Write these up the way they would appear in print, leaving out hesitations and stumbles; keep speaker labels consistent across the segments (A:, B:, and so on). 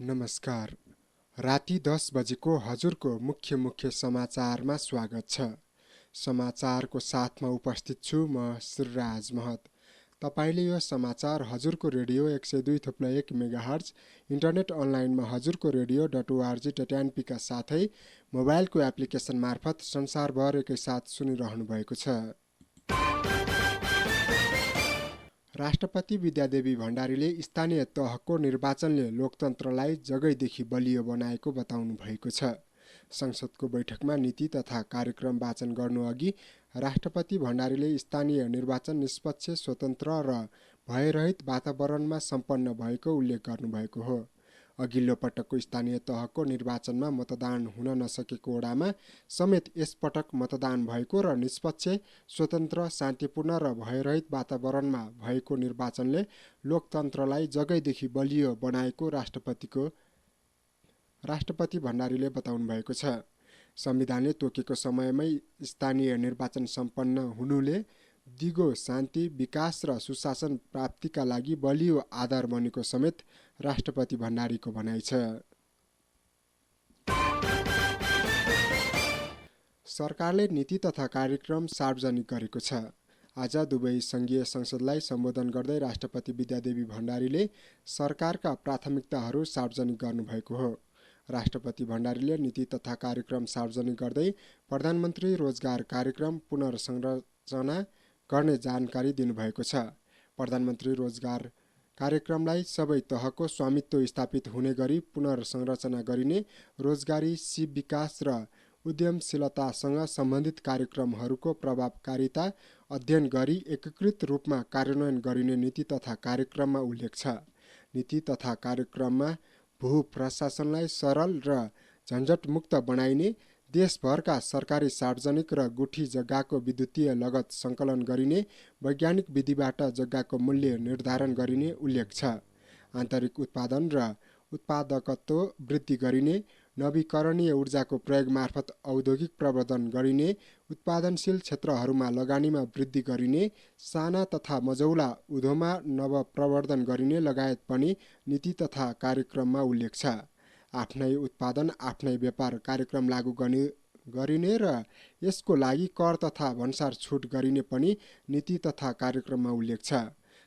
A: नमस्कार। राति 10 बजेको हजुरको मुख्य समाचारमा स्वागत छ। समाचारको साथमा उपस्थित छु म श्रीराज महत। तपाईले यो समाचार हजुरको रेडियो 102.1 मेगाहर्ज, इन्टरनेट अनलाइनमा हजुरको रेडियो.org.np का साथै मोबाइलको एप्लिकेसन मार्फत संसारभर एकैसाथ सुनिरहनु भएको छ। राष्ट्रपति विद्यादेवी भण्डारीले स्थानीय तहको निर्वाचनले लोकतन्त्रलाई जगैदेखि बलियो बनाएको बताउनु भएको छ। संसदको बैठकमा नीति तथा कार्यक्रम वाचन गर्नुअघि राष्ट्रपति भण्डारीले स्थानीय निर्वाचन निष्पक्ष, स्वतन्त्र र भयरहित वातावरणमा सम्पन्न भएको उल्लेख गर्नुभएको हो। अघिल्लो पटकको स्थानीय तहको निर्वाचनमा मतदान हुन नसकेको ओडामा समेत यसपटक मतदान भएको र निष्पक्ष, स्वतन्त्र, शान्तिपूर्ण र भयरहित वातावरणमा भएको निर्वाचनले लोकतन्त्रलाई जगैदेखि बलियो बनाएको राष्ट्रपति भण्डारीले बताउनु भएको छ। संविधानले तोकेको समयमै स्थानीय निर्वाचन सम्पन्न हुनुले दिगो शान्ति, विकास र सुशासन प्राप्तिका लागि बलियो आधार बनेको समेत राष्ट्रपति भण्डारीको भनाइ छ। सरकारले नीति तथा कार्यक्रम सार्वजनिक गरेको छ। आज दुवै संघीय संसदलाई सम्बोधन गर्दै राष्ट्रपति विद्यादेवी भण्डारीले सरकारका प्राथमिकताहरू सार्वजनिक गर्नुभएको हो। राष्ट्रपति भण्डारीले नीति तथा कार्यक्रम सार्वजनिक गर्दै प्रधानमन्त्री रोजगार कार्यक्रम पुनर्संरचना गर्ने जानकारी दिनुभएको छ। प्रधानमन्त्री रोजगार कार्यक्रमलाई सबै तहको स्वामित्व स्थापित हुने गरी पुनर्संरचना गरिने, रोजगारी, सिप विकास र उद्यमशीलतासँग सम्बन्धित कार्यक्रमहरूको प्रभावकारिता अध्ययन गरी एकीकृत रूपमा कार्यान्वयन गरिने नीति तथा कार्यक्रममा उल्लेख छ। नीति तथा कार्यक्रममा भू प्रशासनलाई सरल र झन्झटमुक्त बनाइने, देशभरका सरकारी, सार्वजनिक र गुठी जग्गाको विद्युतीय लगत सङ्कलन गरिने, वैज्ञानिक विधिबाट जग्गाको मूल्य निर्धारण गरिने उल्लेख छ। आन्तरिक उत्पादन र उत्पादकत्व वृद्धि गरिने, नवीकरणीय ऊर्जाको प्रयोग मार्फत औद्योगिक प्रवर्धन गरिने, उत्पादनशील क्षेत्रहरूमा लगानीमा वृद्धि गरिने, साना तथा मझौला उद्योगमा नवप्रवर्धन गरिने लगायत पनि नीति तथा कार्यक्रममा उल्लेख छ। आफ्नै उत्पादन, आफ्नै व्यापार कार्यक्रम लागू गरिने र यसको लागि कर तथा भन्सार छुट गरिने पनि नीति तथा कार्यक्रममा उल्लेख छ।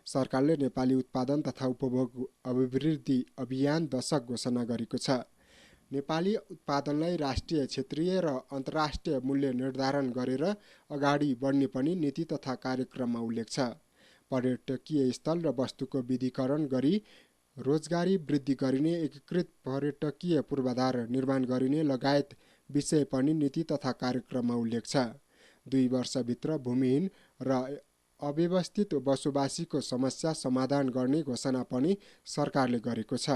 A: सरकारले नेपाली उत्पादन तथा उपभोग अभिवृद्धि अभियान दशक घोषणा गरेको छ। नेपाली उत्पादनलाई राष्ट्रिय, क्षेत्रीय र अन्तर्राष्ट्रिय मूल्य निर्धारण गरेर अगाडि बढ्ने पनि नीति तथा कार्यक्रममा उल्लेख छ। पर्यटकीय स्थल र वस्तुको विधिकरण गरी रोजगारी वृद्धि गरिने, एकीकृत पर्यटकीय पूर्वाधार निर्माण गरिने लगायत विषय पनि नीति तथा कार्यक्रममा उल्लेख छ। 2 वर्षभित्र भूमिहीन र अव्यवस्थित बसोबासीको समस्या समाधान गर्ने घोषणा पनि सरकारले गरेको छ।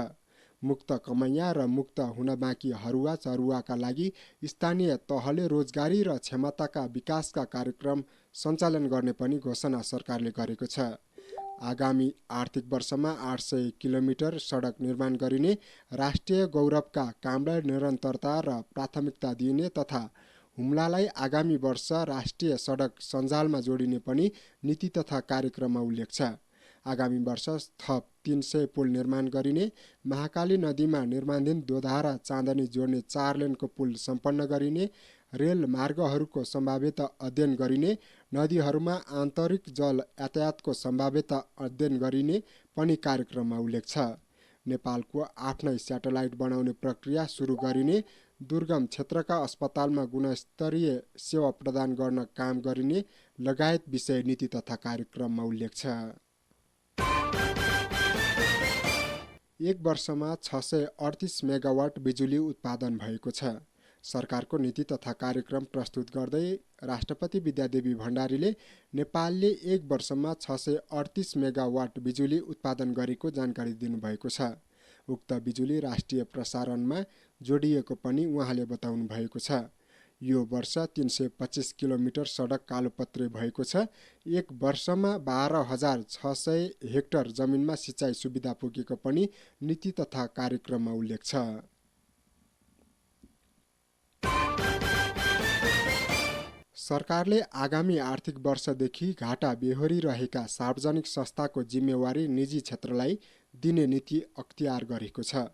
A: मुक्त कमैया र मुक्त हुन बाँकी हरुवा चरुवाका लागि स्थानीय तहले रोजगारी र क्षमताका विकासका कार्यक्रम सञ्चालन गर्ने पनि घोषणा सरकारले गरेको छ। आगामी आर्थिक वर्षमा 800 किलोमिटर सडक निर्माण गरिने, राष्ट्रिय गौरवका कामलाई निरन्तरता र प्राथमिकता दिइने तथा हुम्लालाई आगामी वर्ष राष्ट्रिय सडक सञ्जालमा जोडिने पनि नीति तथा कार्यक्रममा उल्लेख छ। आगामी वर्ष थप 300 पुल निर्माण गरिने, महाकाली नदीमा निर्माणाधीन दोधारा चाँदनी जोड्ने 4 लेनको पुल सम्पन्न गरिने, रेल मार्गहरूको सम्भाव्यता अध्ययन गरिने, नदीहरूमा आन्तरिक जल यातायातको सम्भाव्यता अध्ययन गरिने पनि कार्यक्रममा उल्लेख छ। नेपालको आफ्नै स्याटेलाइट बनाउने प्रक्रिया सुरु गरिने, दुर्गम क्षेत्रका अस्पतालमा गुणस्तरीय सेवा प्रदान गर्न काम गरिने लगायत विषय नीति तथा कार्यक्रममा उल्लेख छ। 1 वर्षमा 638 मेगावाट बिजुली उत्पादन भएको छ। सरकारको नीति तथा कार्यक्रम प्रस्तुत गर्दै राष्ट्रपति विद्यादेवी भण्डारीले नेपालले 1 वर्षमा 638 मेगावाट बिजुली उत्पादन गरेको जानकारी दिनुभएको छ। उक्त बिजुली राष्ट्रिय प्रसारणमा जोडिएको पनि उहाँले बताउनु भएको छ। यो वर्ष 325 किलोमिटर सडक कालोपत्रे भएको छ। 1 वर्षमा 12,600 हेक्टर जमिनमा सिँचाइ सुविधा पुगेको पनि नीति तथा कार्यक्रममा उल्लेख छ। सरकारले आगामी आर्थिक वर्षदेखि घाटा बेहोरिरहेका सार्वजनिक संस्थाको जिम्मेवारी निजी क्षेत्रलाई दिने नीति अख्तियार गरेको छ।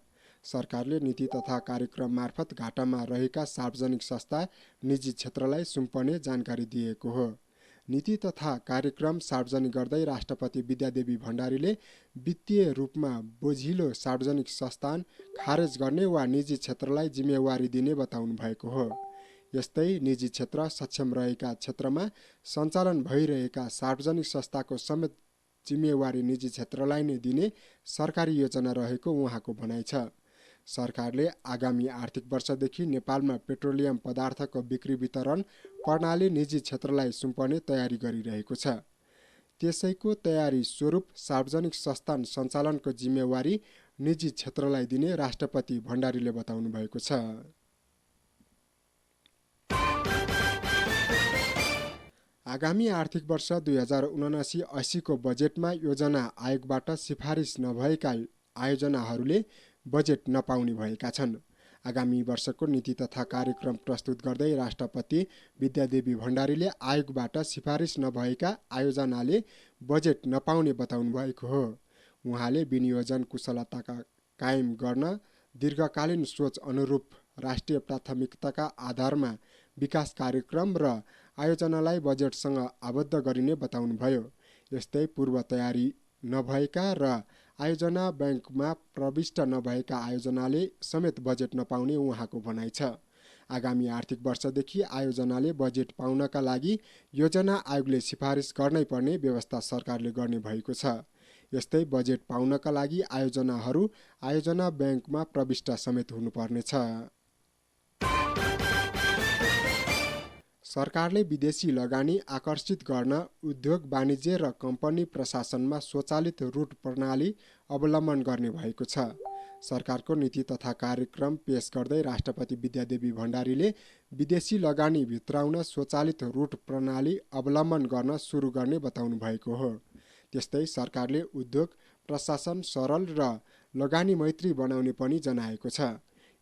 A: सरकारले नीति तथा कार्यक्रम मार्फत घाटामा रहेका सार्वजनिक संस्था निजी क्षेत्रलाई सुम्पने जानकारी दिएको हो। नीति तथा कार्यक्रम सार्वजनिक गर्दै राष्ट्रपति विद्यादेवी भण्डारीले वित्तीय रूपमा बोझिलो सार्वजनिक संस्थान खारेज गर्ने वा निजी क्षेत्रलाई जिम्मेवारी दिने बताउनु भएको हो। यस्तै निजी क्षेत्र सक्षम रहेका क्षेत्रमा सञ्चालन भइरहेका सार्वजनिक संस्थाको समेत जिम्मेवारी निजी क्षेत्रलाई नै दिने सरकारी योजना रहेको उहाँको भनाइ छ। सरकारले आगामी आर्थिक वर्षदेखि नेपालमा पेट्रोलियम पदार्थको बिक्री वितरण प्रणाली निजी क्षेत्रलाई सुम्पने तयारी गरिरहेको छ। त्यसैको तयारी स्वरूप सार्वजनिक संस्थान सञ्चालनको जिम्मेवारी निजी क्षेत्रलाई दिने राष्ट्रपति भण्डारीले बताउनु भएको छ। आगामी आर्थिक वर्ष 2079-80 को बजेटमा योजना आयोगबाट सिफारिस नभएका आयोजनाहरूले बजेट नपाउने भएका छन्। आगामी वर्षको नीति तथा कार्यक्रम प्रस्तुत गर्दै राष्ट्रपति विद्यादेवी भण्डारीले आयोगबाट सिफारिस नभएका आयोजनाले बजेट नपाउने बताउनु भएको हो। उहाँले विनियोजन कुशलताका कायम गर्न दीर्घकालीन सोच अनुरूप राष्ट्रिय प्राथमिकताका आधारमा विकास कार्यक्रम र आयोजनालाई बजेटसँग आबद्ध गरिने बताउनुभयो। यस्तै पूर्व तयारी नभएका र आयोजना ब्याङ्कमा प्रविष्ट नभएका आयोजनाले समेत बजेट नपाउने उहाँको भनाइ छ। आगामी आर्थिक वर्षदेखि आयोजनाले बजेट पाउनका लागि योजना आयोगले सिफारिस गर्नै पर्ने व्यवस्था सरकारले गर्ने भएको छ। यस्तै बजेट पाउनका लागि आयोजनाहरू आयोजना ब्याङ्कमा प्रविष्ट समेत हुनुपर्नेछ। सरकारले विदेशी लगानी आकर्षित गर्न उद्योग वाणिज्य र कम्पनी प्रशासनमा स्वचालित रुट प्रणाली अवलम्बन गर्ने भएको छ। सरकारको नीति तथा कार्यक्रम पेश गर्दै राष्ट्रपति विद्यादेवी भण्डारीले विदेशी लगानी भित्राउन स्वचालित रुट प्रणाली अवलम्बन गर्न सुरु गर्ने बताउनु भएको हो। त्यस्तै सरकारले उद्योग प्रशासन सरल र लगानी मैत्री बनाउने पनि जनाएको छ।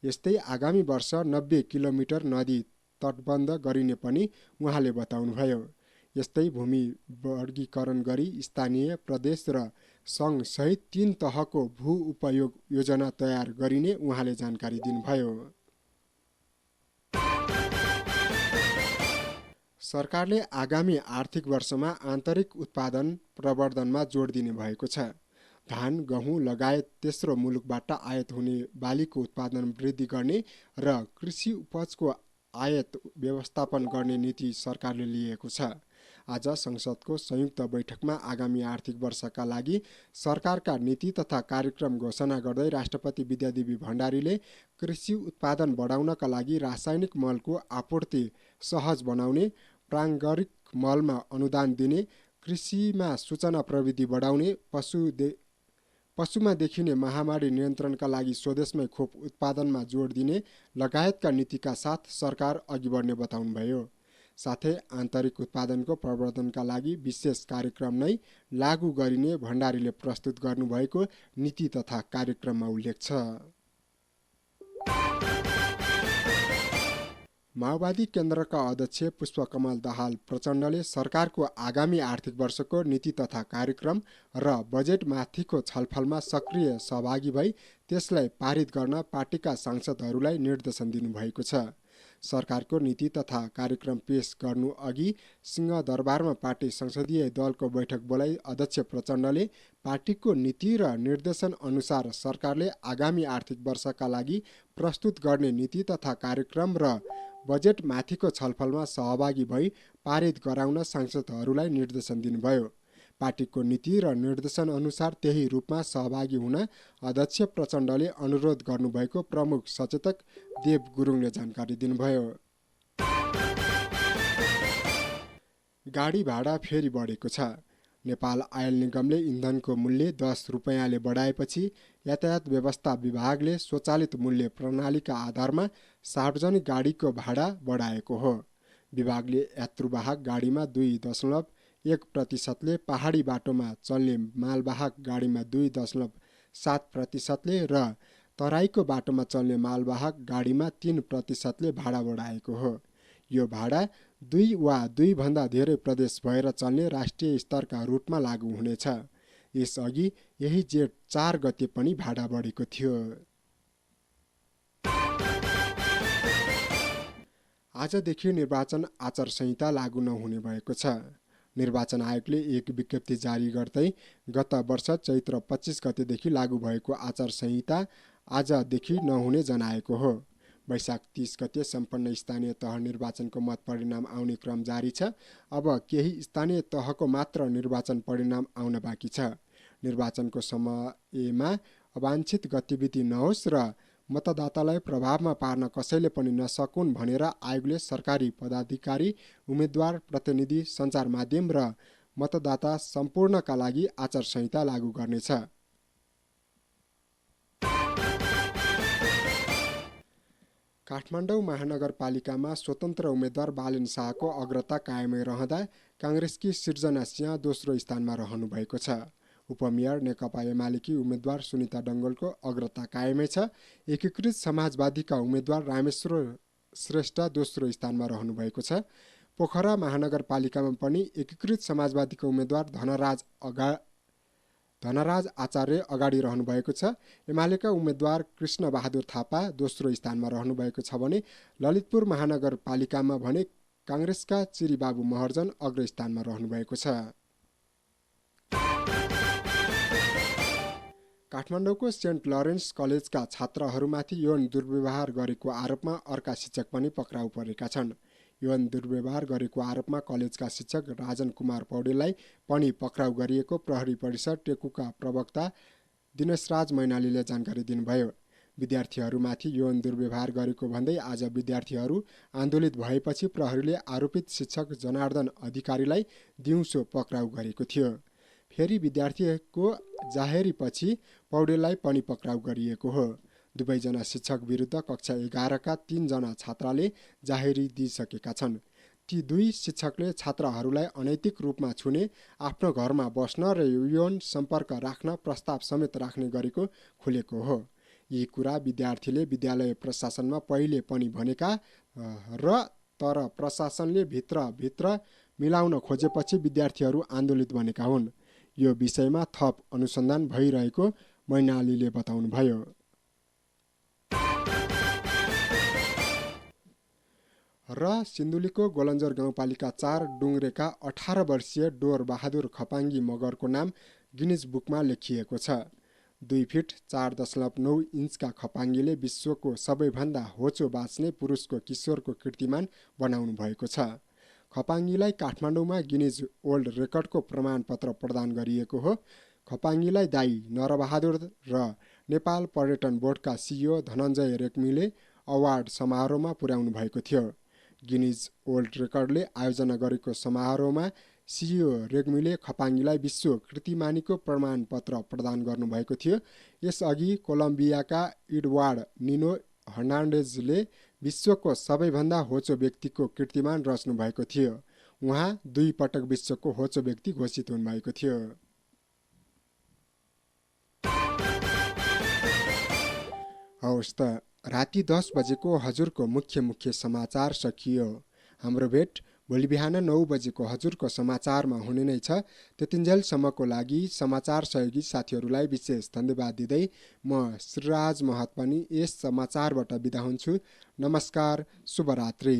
A: यस्तै आगामी वर्ष 90 किलोमिटर नदी तटबन्ध गरिने पनि उहाँले बताउनुभयो। यस्तै भूमि वर्गीकरण गरी स्थानीय, प्रदेश र सङ्घ सहित 3 तहको भू उपयोग योजना तयार गरिने उहाँले जानकारी दिनुभयो। सरकारले आगामी आर्थिक वर्षमा आन्तरिक उत्पादन प्रवर्धनमा जोड दिने भएको छ। धान, गहुँ लगायत तेस्रो मुलुकबाट आयात हुने बालीको उत्पादन वृद्धि गर्ने र कृषि उपजको आयात व्यवस्थापन गर्ने नीति सरकारले लिएको छ। आज संसदको संयुक्त बैठकमा आगामी आर्थिक वर्षका लागि सरकारका नीति तथा कार्यक्रम घोषणा गर्दै राष्ट्रपति विद्यादेवी भण्डारीले कृषि उत्पादन बढाउनका लागि रासायनिक मलको आपूर्ति सहज बनाउने, प्राङ्गारिक मलमा अनुदान दिने, कृषिमा सूचना प्रविधि बढाउने, पशुमा देखिने महामारी नियन्त्रणका लागि स्वदेशमै खोप उत्पादनमा जोड दिने लगायतका नीतिका साथ सरकार अघि बढ्ने बताउनुभयो। साथै आन्तरिक उत्पादनको प्रवर्धनका लागि विशेष कार्यक्रम नै लागू गरिने भण्डारीले प्रस्तुत गर्नुभएको नीति तथा कार्यक्रममा उल्लेख छ। माओवादी केन्द्रका अध्यक्ष पुष्पकमल दाहाल प्रचण्डले सरकारको आगामी आर्थिक वर्षको नीति तथा कार्यक्रम र बजेटमाथिको छलफलमा सक्रिय सहभागी भई त्यसलाई पारित गर्न पार्टीका सांसदहरूलाई निर्देशन दिनुभएको छ। सरकारको नीति तथा कार्यक्रम पेश गर्नु अघि सिंहदरबारमा पार्टी संसदीय दलको बैठक बोलाई अध्यक्ष प्रचण्डले पार्टीको नीति र निर्देशन अनुसार सरकारले आगामी आर्थिक वर्षका लागि प्रस्तुत गर्ने नीति तथा कार्यक्रम र बजेट माथिको छलफलमा सहभागी भई पारित गराउन सांसदहरूलाई निर्देशन दिनुभयो। पार्टीको नीति र निर्देशन अनुसार त्यही रूपमा सहभागी हुन अध्यक्ष प्रचण्डले अनुरोध गर्नुभएको प्रमुख सचेतक देव गुरुङले जानकारी दिनुभयो। गाडी भाडा फेरि बढेको छ। नेपाल आयल निगमले इन्धनको मूल्य 10 रुपैयाँले बढाएपछि यातायात व्यवस्था विभागले स्वचालित मूल्य प्रणालीका आधारमा सार्वजनिक गाडीको भाडा बढाएको हो। विभागले यात्रुवाहक गाडीमा 2.1%ले, पहाडी बाटोमा चल्ने मालवाहक गाडीमा 2.7%ले र तराईको बाटोमा चल्ने मालवाहक गाडीमा 3%ले भाडा बढाएको हो। यो भाडा 2 वा 2 भन्दा धेरै प्रदेश भएर चल्ने राष्ट्रिय स्तरका रुटमा लागू हुनेछ। यसअघि यही जेठ 4 गते पनि भाडा बढेको थियो। आजदेखि निर्वाचन आचार संहिता लागू नहुने भएको छ। निर्वाचन आयोगले एक विज्ञप्ति जारी गर्दै गत वर्ष चैत्र 25 गतेदेखि लागू भएको आचार संहिता आजदेखि नहुने जनाएको हो। वैशाख 30 गते सम्पन्न स्थानीय तह निर्वाचनको मत परिणाम आउने क्रम जारी छ। अब केही स्थानीय तहको मात्र निर्वाचन परिणाम आउन बाँकी छ। निर्वाचनको समयमा अवाञ्छित गतिविधि नहोस् र मतदातालाई प्रभावमा पार्न कसैले पनि नसकुन् भनेर आयोगले सरकारी पदाधिकारी, उम्मेद्वार, प्रतिनिधि, सञ्चार माध्यम र मतदाता सम्पूर्णका लागि आचार संहिता लागू गर्नेछ। काठमाडौँ महानगरपालिकामा स्वतन्त्र उम्मेद्वार बालेन शाहको अग्रता कायमै रहँदा काङ्ग्रेसकी सिर्जना सिंह दोस्रो स्थानमा रहनु भएको छ। उपमेयर नेकपा एमालेकी उम्मेद्वार सुनिता डङ्गोलको अग्रता कायमै छ। एकीकृत समाजवादीका उम्मेद्वार रामेश्वर श्रेष्ठ दोस्रो स्थानमा रहनु भएको छ। पोखरा महानगरपालिकामा पनि एकीकृत समाजवादीका उम्मेद्वार धनराज आचार्य अगाडि रहनु भएको छ। एमालेका उम्मेद्वार कृष्ण बहादुर थापा दोस्रो स्थानमा रहनु भएको छ भने ललितपुर महानगरपालिकामा भने काङ्ग्रेसका चिरीबाबु महर्जन अग्रस्थानमा रहनु भएको छ। काठमाडौँको सेन्ट लरेन्स कलेजका छात्रहरूमाथि यौन दुर्व्यवहार गरेको आरोपमा अर्का शिक्षक पनि पक्राउ परेका छन्। यौन दुर्व्यवहार गरेको आरोपमा कलेजका शिक्षक राजन कुमार पौडेललाई पनि पक्राउ गरिएको प्रहरी परिषद टेकुका प्रवक्ता दिनेशराज मैनालीले जानकारी दिनुभयो। विद्यार्थीहरूमाथि यौन दुर्व्यवहार गरेको भन्दै आज विद्यार्थीहरू आन्दोलित भएपछि प्रहरीले आरोपित शिक्षक जनार्दन अधिकारीलाई दिउँसो पक्राउ गरेको थियो। फेरि विद्यार्थीको जाहेरीपछि पौडेललाई पनि पक्राउ गरिएको हो। दुवैजना शिक्षक विरुद्ध कक्षा 11 का 3 जना छात्राले जाहेरी दिइसकेका छन्। ती दुई शिक्षकले छात्राहरूलाई अनैतिक रूपमा छुने, आफ्नो घरमा बस्न र यौन सम्पर्क राख्न प्रस्ताव समेत राख्ने गरेको खुलेको हो। यी कुरा विद्यार्थीले विद्यालय प्रशासनमा पहिले पनि भनेका र तर प्रशासनले भित्र मिलाउन खोजेपछि विद्यार्थीहरू आन्दोलित बनेका हुन्। यो विषयमा थप अनुसन्धान भइरहेको मैनालीले बताउनुभयो। र सिन्धुलीको गोलन्जर गाउँपालिका 4 डुङ्ग्रेका 18 वर्षीय डोर बहादुर खपाङ्गी मगरको नाम गिनिज बुकमा लेखिएको छ। 2 फिट 4.9 इन्चका खपाङ्गीले विश्वको सबैभन्दा होचो बाँच्ने पुरुषको किशोरको कीर्तिमान बनाउनु भएको छ। खपाङ्गीलाई काठमाडौँमा गिनिज वर्ल्ड रेकर्डको प्रमाणपत्र प्रदान गरिएको हो। खपाङ्गीलाई दाई नरबहादुर र नेपाल पर्यटन बोर्डका सिइओ धनञ्जय रेग्मीले अवार्ड समारोहमा पुर्याउनु भएको थियो। गिनिज वर्ल्ड रेकर्डले आयोजना गरेको समारोहमा सिइओ रेग्मीले खपाङ्गीलाई विश्व कीर्तिमानीको प्रमाणपत्र प्रदान गर्नुभएको थियो। यसअघि कोलम्बियाका इडवार्ड निनो हर्नान्डेजले विश्वको सबैभन्दा होचो व्यक्तिको कीर्तिमान रच्नु भएको थियो। उहाँ 2 पटक विश्वको होचो व्यक्ति घोषित हुनुभएको थियो। हवस् त राति 10 बजेको हजुरको मुख्य समाचार सकियो। हाम्रो भेट भोलि बिहान 9 बजेको हजुरको समाचारमा हुने नै छ। त्यतिन्जेलसम्मको लागि समाचार सहयोगी साथीहरूलाई विशेष धन्यवाद दिँदै म श्रीराज महत पनि यस समाचारबाट बिदा हुन्छु। नमस्कार, शुभरात्रि।